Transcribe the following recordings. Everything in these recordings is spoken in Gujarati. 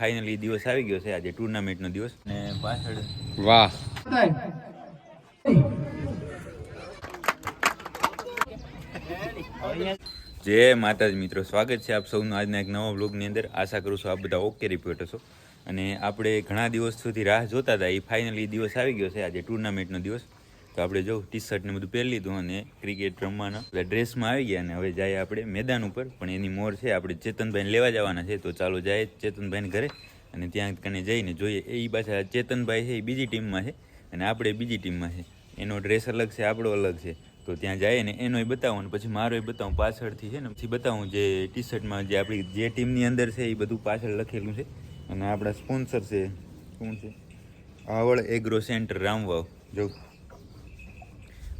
ફાઇનલી દિવસ આવી ગયો છે આજે ટુર્નામેન્ટનો દિવસ ને પાછળ વાહ જય માતાજી મિત્રો, સ્વાગત છે આપ સૌનું આજના એક નવા વ્લોગની અંદર. આશા કરું છું આપ બધા ઓકે રિપોર્ટ હશો. અને આપણે ઘણા દિવસ સુધી રાહ જોતા હતા, એ ફાઇનલી દિવસ આવી ગયો છે આજે ટુર્નામેન્ટનો દિવસ. તો આપણે જો ટી શર્ટ ને બધું પહેરી લીધું અને ક્રિકેટ રમવાના ડ્રેસમાં આવી ગયા અને હવે જાય આપણે મેદાન ઉપર. પણ એની મોર છે આપણે ચેતનભાઈને લેવા જવાના છે, તો ચાલો જાય ચેતનભાઈને ઘરે અને ત્યાં કને જઈને જોઈએ. એ પાછા ચેતનભાઈ છે એ બીજી ટીમમાં છે અને આપણે બીજી ટીમમાં છે. એનો ડ્રેસ અલગ છે, આપણો અલગ છે. તો ત્યાં જાય ને એનોય બતાવું અને પછી મારોય બતાવું પાછળથી છે ને, પછી બતાવું જે ટી શર્ટમાં જે આપણી જે ટીમની અંદર છે એ બધું પાછળ લખેલું છે. અને આપણા સ્પોન્સર છે, શું છે, આવળ એગ્રો સેન્ટર રામવાવ જો.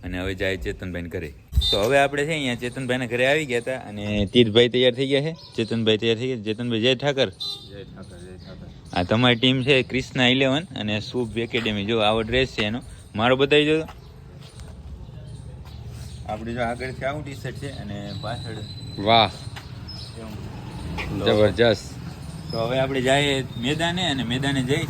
અને હવે જાય ચેતનભાઈને ઘરે. તો હવે આપણે છે અહીંયા ચેતનભાઈના ઘરે આવી ગયા હતા અને તીર્થભાઈ તૈયાર થઈ ગયા છે, ચેતનભાઈ તૈયાર થઈ ગયા. ચેતનભાઈ જય ઠાકર. જય ઠાકર, જય ઠાકર. હા, તમારી ટીમ છે ક્રિષ્ના 11 અને શુભ એકેડેમી. જો આવો ડ્રેસ છે એનો, મારો બતાવી દો. આપણે જો આગળથી આવું ટી શર્ટ છે અને પાછળ વાહ જબરજસ્ત. તો હવે આપણે જઈએ મેદાને અને મેદાને જઈ.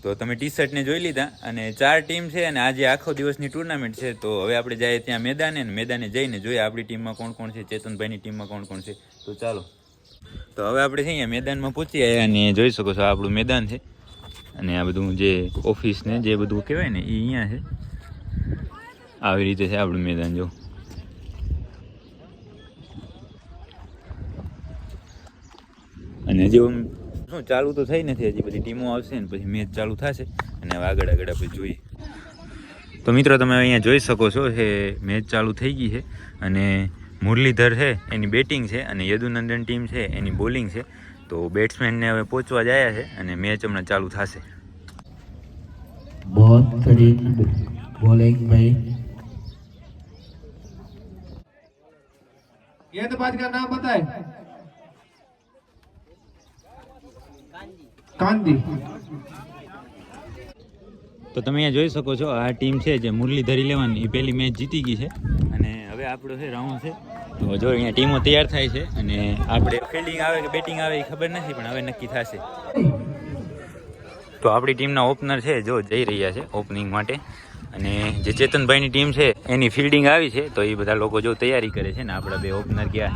તો તમે ટી શર્ટને જોઈ લીધા અને 4 ટીમ છે અને આજે આખો દિવસની ટુર્નામેન્ટ છે. તો હવે આપણે જઈએ ત્યાં મેદાને અને મેદાને જઈને જોઈએ આપણી ટીમમાં કોણ કોણ છે, ચેતનભાઈની ટીમમાં કોણ કોણ છે. તો ચાલો. તો હવે આપણે છે અહીંયા મેદાનમાં પહોંચી આવ્યા અને જોઈ શકો છો આપણું મેદાન છે. અને આ બધું જે ઓફિસ ને જે બધું કહેવાય ને એ અહીંયા છે. આવી રીતે છે આપણું મેદાન જો. અને હજી શું ચાલુ તો થઈ નથી, હજી બધી ટીમો આવશે ને પછી મેચ ચાલુ થશે અને હવે આગળ આગળ આપણે જોઈએ. તો મિત્રો તમે અહીંયા જોઈ શકો છો કે મેચ ચાલુ થઈ ગઈ છે અને મુરલીધર છે એની બેટિંગ છે અને યદુનંદન ટીમ છે એની બોલિંગ છે. તો બેટ્સમેનને હવે પહોંચવા જાય છે અને મેચ હમણાં ચાલુ થશે. बहुत करीब बोलिंग भाई. गेंदबाज का नाम बताए. कांदी. તો તમે અહીંયા જોઈ શકો છો આ ટીમ છે જે મુરલીધર 11 એ પહેલી મેચ જીતી ગઈ છે અને હવે આપણો છે રાઉન્ડ છે. તો જો અહીંયા ટીમો તૈયાર થાય છે અને આપણે ફિલ્ડિંગ આવે કે બેટિંગ આવે એ ખબર નથી, પણ હવે નક્કી થશે. તો આપણી ટીમના ઓપનર છે જો જઈ રહ્યા છે ઓપનિંગ માટે અને જે ચેતનભાઈની ટીમ છે એની ફિલ્ડિંગ આવી છે. તો એ બધા લોકો જો તૈયારી કરે છે ને આપણા બે ઓપનર ગયા.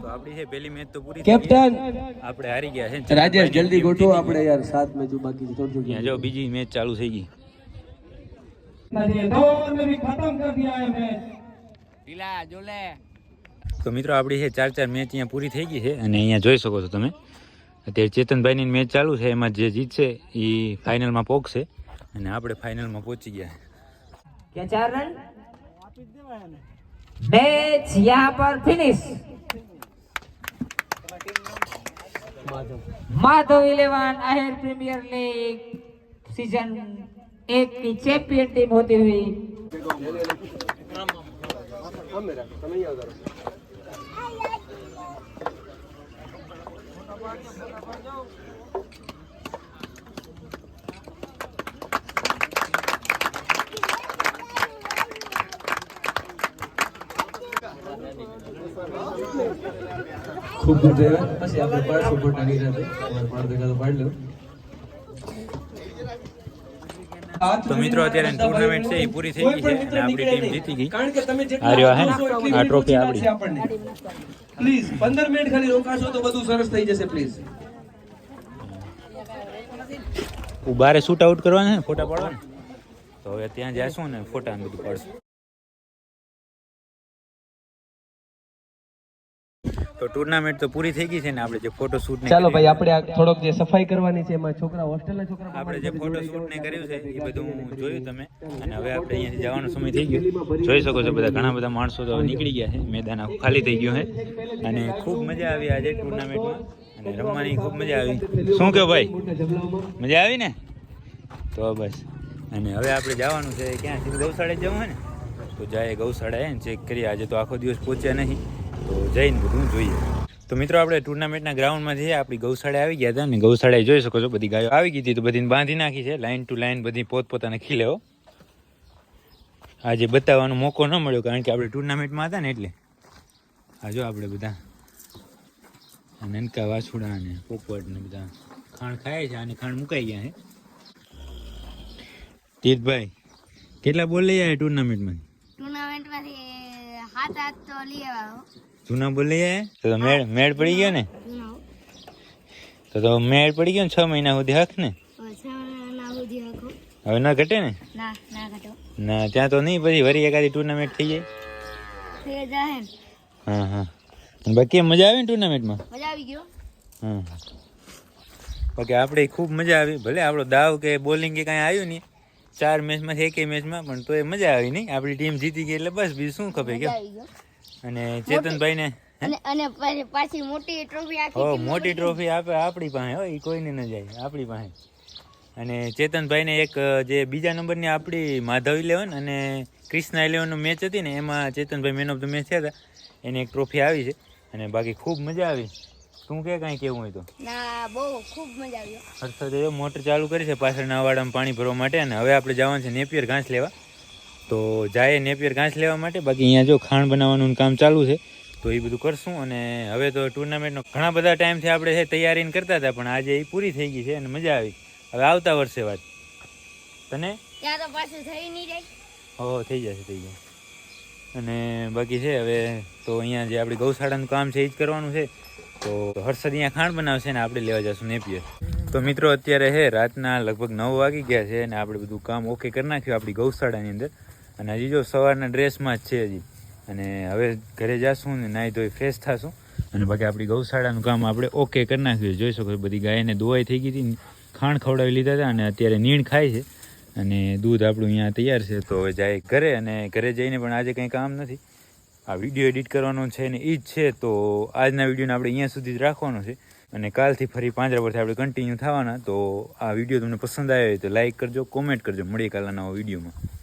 તો આપણી છે પહેલી મેચ તો પૂરી. कैप्टन આપણે હારી ગયા છે. राजेश जल्दी गोठो આપણે યાર 7 મેચ બાકી છે. થોડું ત્યાં જો બીજી મેચ ચાલુ થઈ ગઈ. તો મિત્રો આપણી છે 4 મેચ અહીંયા પૂરી થઈ ગઈ છે અને અહીંયા જોઈ શકો છો તમે અત્યારે ચેતનભાઈની મેચ ચાલુ છે. એમાં જે જીતશે એ ફાઇનલમાં પહોંચશે અને આપણે ફાઇનલમાં પહોંચી ગયા. क्या 4 रन मैच यहाँ पर फिनिश. माधव 11 आहेर प्रीमियर लीग सीजन 1 की चैंपियन टीम होती हुई खूप गुड आहे. પછી આપણે પાડ સપોર્ટ આવી જશે. તમારે પાડ દેખા તો પાડ લો. તો મિત્રો અત્યારે ટુર્નામેન્ટ છે એ પૂરી થઈ ગઈ છે અને આપણી ટીમ જીતી ગઈ. કારણ કે તમે આ રહ્યો હે ને આ ટ્રોફી આપણી. પ્લીઝ 15 મિનિટ ખાલી રોકાશો તો બધું સરસ થઈ જશે. પ્લીઝ બારે શૂટ આઉટ કરવાના ને ફોટા પાડવાના. તો હવે ત્યાં જઈશું ને ફોટા ને બધું પાડશું. તો ટુર્નામેન્ટ તો પૂરી થઈ ગઈ છે ને આપણે જે ફોટો શૂટ ને ચાલો ભાઈ આપણે આ થોડોક જે સફાઈ કરવાની છે એમાં છોકરા હોસ્ટેલના છોકરા આપણે જે ફોટો શૂટ ને કર્યું છે એ બધું જોયું તમે. અને હવે આપણે અહીંયાથી જવાનો સમય થઈ ગયો. જોઈ શકો છો બધા ઘણા બધા માણસો તો નીકળી ગયા છે. મેદાન આખું ખાલી થઈ ગયું છે અને ખૂબ મજા આવી આજે ટુર્નામેન્ટમાં અને રમવાની ખૂબ મજા આવી. શું કહો ભાઈ, મજા આવી ને? તો બસ. અને હવે આપણે જવાનું છે ક્યાં? સીધું ગૌશાળાએ જવું હોય ને તો જાય ગૌશાળાએ ચેક કરીએ. આજે તો આખો દિવસ પહોંચ્યા નહીં તો જઈને બધું જોઈએ. તો મિત્રો આપણે ટુર્નામેન્ટના ગ્રાઉન્ડમાં જઈએ, આપણી ગૌશાળા આવી ગયા હતા ને ગૌશાળાએ જોઈ શકો છો બધી ગાયો આવી ગઈ હતી, તો બધીને બાંધી નાખી છે લાઈન ટુ લાઈન, બધી પોતપોતાને ખીલે હો. આજે બતાવવાનો મોકો ન મળ્યો કારણ કે આપણે ટુર્નામેન્ટમાં હતા ને એટલે. આ જો આપણે બધા નનકા વાછુડા ને પોપટ ને બધા ખાણ ખાય છે, અને ખાણ મુકાઈ ગયા છે. તીર્થભાઈ કેટલા બોલ લઈ આવ્યા ટુર્નામેન્ટમાં? ટુર્નામેન્ટમાંથી 7-8 તો લઈ આવ્યો. જૂના બોલ લઈ આવ્યા તો મેળ પડી ગયો ને? તો મેળ પડી ગયો ને 6 મહિના સુધી હક ને? હવે ના ઘટે ને? ના ત્યાં તો નહીં, પછી વરી એકાદી ટુર્નામેન્ટ થઈ જાય. હા હા. બાકી મજા આવી ને ટુર્નામેન્ટમાં? મજા આવી ગયો. હા. બાકી આપણે ખૂબ મજા આવી, ભલે આપણો દાવ કે બોલિંગ કે કાંઈ આવ્યું નહીં 4 મેચમાં એકેય મેચમાં, પણ તો એ મજા આવી નહીં. આપણી ટીમ જીતી ગઈ એટલે બસ બીજું શું ખપે ગયો. અને ચેતનભાઈને અને પાછી મોટી ટ્રોફી મોટી ટ્રોફી આપે આપણી પાસે, હો એ કોઈને ન જાય આપણી પાસે. અને ચેતનભાઈને એક જે બીજા નંબરની આપણી માધવ 11 અને કૃષ્ણા 11 મેચ હતી ને, એમાં Chetanbhai man of the match થયા હતા, એને એક ટ્રોફી આવી છે. અને બાકી ખૂબ મજા આવી. તું કે કાંઈ કેવું હોય તો? ના, બહુ ખૂબ મજા આવી. હર્ષદ મોટર ચાલુ કરી છે પાછળના વાડામાં પાણી ભરવા માટે, અને હવે આપણે જવાનું છે નેપિયર ઘાસ લેવા. તો જાય નેપિયર ઘાસ લેવા માટે. બાકી અહીંયા જો ખાણ બનાવવાનું કામ ચાલુ છે, તો એ બધું કરશું. અને હવે તો ટુર્નામેન્ટનો ઘણા બધા ટાઈમથી આપણે છે તૈયારી કરતા હતા, પણ આજે એ પૂરી થઈ ગઈ છે અને મજા આવી. હવે આવતા વર્ષે વાત તને ત્યાં તો પાછું થઈ નહીં જાય. હો થઈ જશે. અને બાકી છે હવે તો અહીંયા જે આપણી ગૌશાળાનું કામ છે એ જ કરવાનું છે. તો હર્ષદ અહીંયા ખાણ બનાવશે ને આપણે લેવા જશું નેપિયર. તો મિત્રો અત્યારે છે રાતના લગભગ 9 વાગી ગયા છે, અને આપણે બધું કામ ઓકે કરી નાખ્યું આપણી ગૌશાળાની અંદર. અને હજી જો સવારના ડ્રેસમાં જ છે હજી. અને હવે ઘરે જશું ને નાહી ધોઈ ફ્રેશ થશું. અને બાકી આપણી ગૌશાળાનું કામ આપણે ઓકે કરી નાખ્યું. જોઈ શકો છો બધી ગાયને દોવાઈ થઈ ગઈ હતી, ખાણ ખવડાવી લીધા હતા, અને અત્યારે નીણ ખાય છે. અને દૂધ આપણું અહીંયા તૈયાર છે. તો હવે જાય ઘરે, અને ઘરે જઈને પણ આજે કંઈ કામ નથી, આ વિડીયો એડિટ કરવાનો છે ને એ જ છે. તો આજના વિડીયોને આપણે અહીંયા સુધી જ રાખવાનો છે, અને કાલથી ફરી પાંજરા પરથી આપણે કન્ટિન્યુ થવાના. તો આ વિડીયો તમને પસંદ આવ્યો હોય તો લાઈક કરજો, કોમેન્ટ કરજો. મળીએ કાલના નવા વિડીયોમાં.